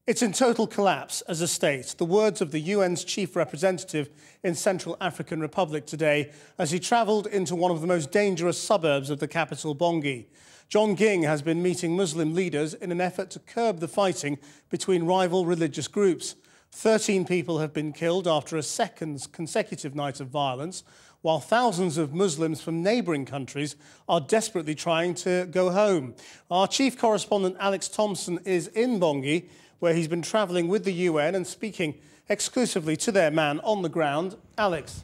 It's in total collapse as a state, the words of the UN's chief representative in Central African Republic today as he travelled into one of the most dangerous suburbs of the capital, Bangui. John Ging has been meeting Muslim leaders in an effort to curb the fighting between rival religious groups. 13 people have been killed after a second consecutive night of violence, while thousands of Muslims from neighbouring countries are desperately trying to go home. Our chief correspondent Alex Thompson is in Bangui, where he's been travelling with the UN and speaking exclusively to their man on the ground. Alex.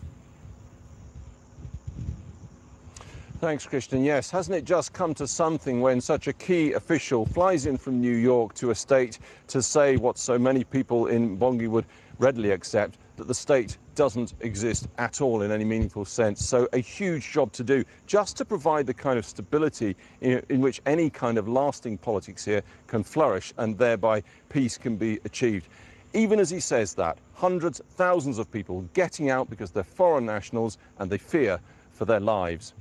Thanks, Christian. Yes, hasn't it just come to something when such a key official flies in from New York to a state to say what so many people in Bangui would readily accept, that the state doesn't exist at all in any meaningful sense. So a huge job to do just to provide the kind of stability in which any kind of lasting politics here can flourish and thereby peace can be achieved. Even as he says that, hundreds, thousands of people getting out because they're foreign nationals and they fear for their lives.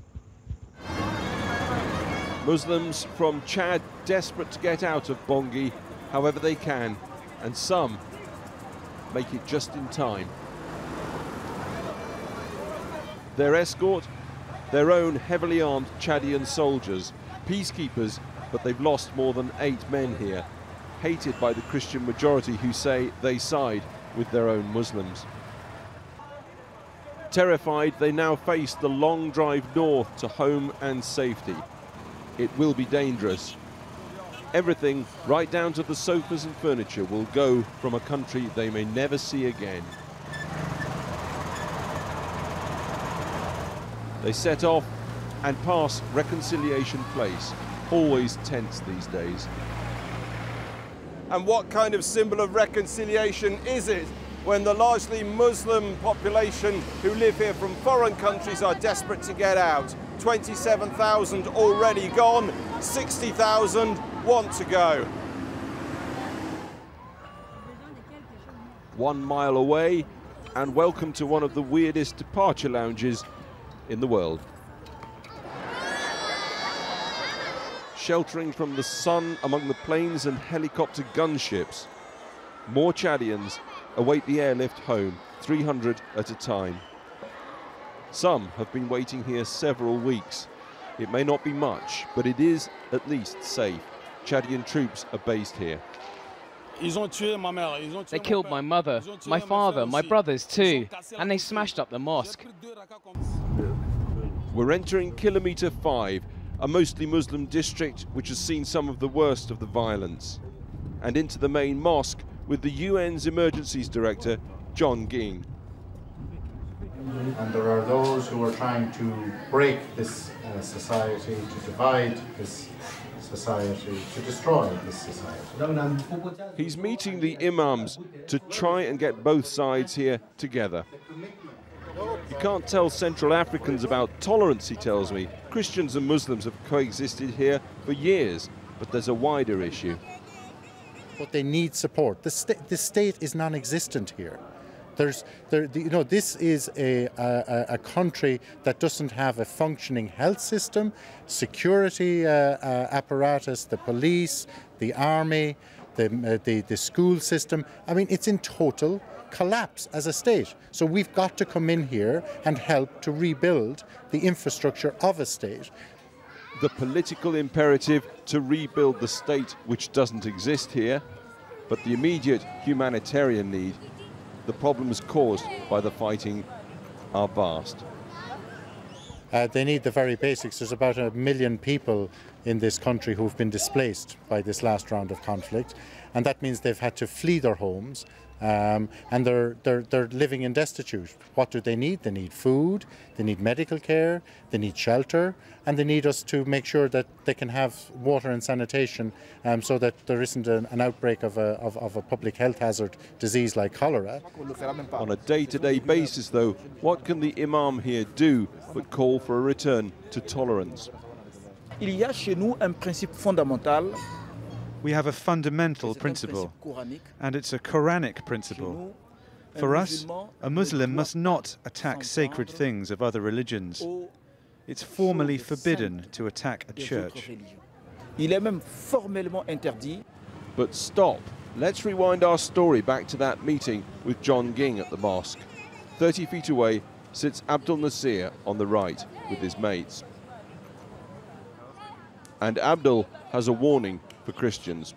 Muslims from Chad desperate to get out of Bangui however they can, and some make it just in time. Their escort, their own heavily armed Chadian soldiers, peacekeepers, but they've lost more than 8 men here, hated by the Christian majority who say they side with their own Muslims. Terrified, they now face the long drive north to home and safety. It will be dangerous. Everything, right down to the sofas and furniture, will go from a country they may never see again. They set off and pass Reconciliation Place, always tense these days. And what kind of symbol of reconciliation is it when the largely Muslim population who live here from foreign countries are desperate to get out? 27,000 already gone, 60,000 want to go. 1 mile away, and welcome to one of the weirdest departure lounges in the world. Sheltering from the sun among the planes and helicopter gunships, more Chadians await the airlift home, 300 at a time. Some have been waiting here several weeks. It may not be much, but it is at least safe. Chadian troops are based here. They killed my mother, my father, my brothers too, and they smashed up the mosque. We're entering Kilometre 5, a mostly Muslim district which has seen some of the worst of the violence, and into the main mosque with the UN's Emergencies Director, John Ging. And there are those who are trying to break this society, to divide this society, to destroy this society. He's meeting the imams to try and get both sides here together. You can't tell Central Africans about tolerance, he tells me. Christians and Muslims have coexisted here for years, but there's a wider issue. But they need support. The state is non-existent here. This is a country that doesn't have a functioning health system, security apparatus, the police, the army, the school system. I mean, it's in total collapse as a state. So we've got to come in here and help to rebuild the infrastructure of a state. The political imperative to rebuild the state which doesn't exist here, but the immediate humanitarian need. The problems caused by the fighting are vast. They need the very basics. There's about 1 million people in this country who've been displaced by this last round of conflict, and that means they've had to flee their homes, and they're living in destitute. What do they need? They need food, they need medical care, they need shelter, and they need us to make sure that they can have water and sanitation, so that there isn't an outbreak of a public health hazard disease like cholera. On a day-to-day basis, though, what can the imam here do but call for a return to tolerance? Il y a chez nous un principe fondamental. We have a fundamental principle, and it's a Quranic principle. For us, a Muslim must not attack sacred things of other religions. It's formally forbidden to attack a church. Il est même formellement interdit. But stop Let's rewind our story back to that meeting with John Ging at the mosque. 30 feet away sits Abdul Nasir on the right with his mates. And Abdul has a warning for Christians.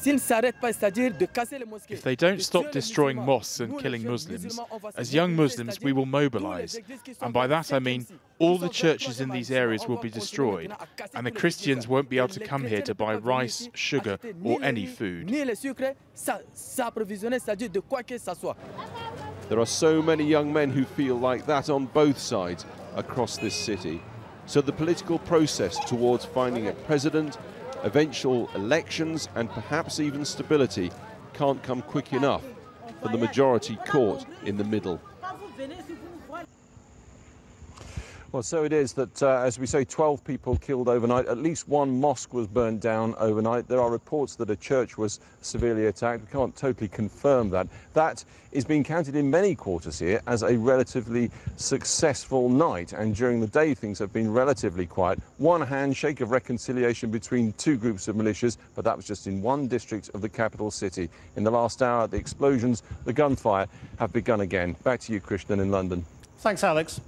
If they don't stop destroying mosques and killing Muslims, as young Muslims we will mobilize. And by that I mean all the churches in these areas will be destroyed, and the Christians won't be able to come here to buy rice, sugar or any food. There are so many young men who feel like that on both sides across this city. So the political process towards finding a president, eventual elections and perhaps even stability can't come quick enough for the majority caught in the middle. Well, so it is that, as we say, 12 people killed overnight. At least one mosque was burned down overnight. There are reports that a church was severely attacked. We can't totally confirm that. That is being counted in many quarters here as a relatively successful night. And during the day, things have been relatively quiet. One handshake of reconciliation between two groups of militias, but that was just in one district of the capital city. In the last hour, the explosions, the gunfire have begun again. Back to you, Krishnan, in London. Thanks, Alex.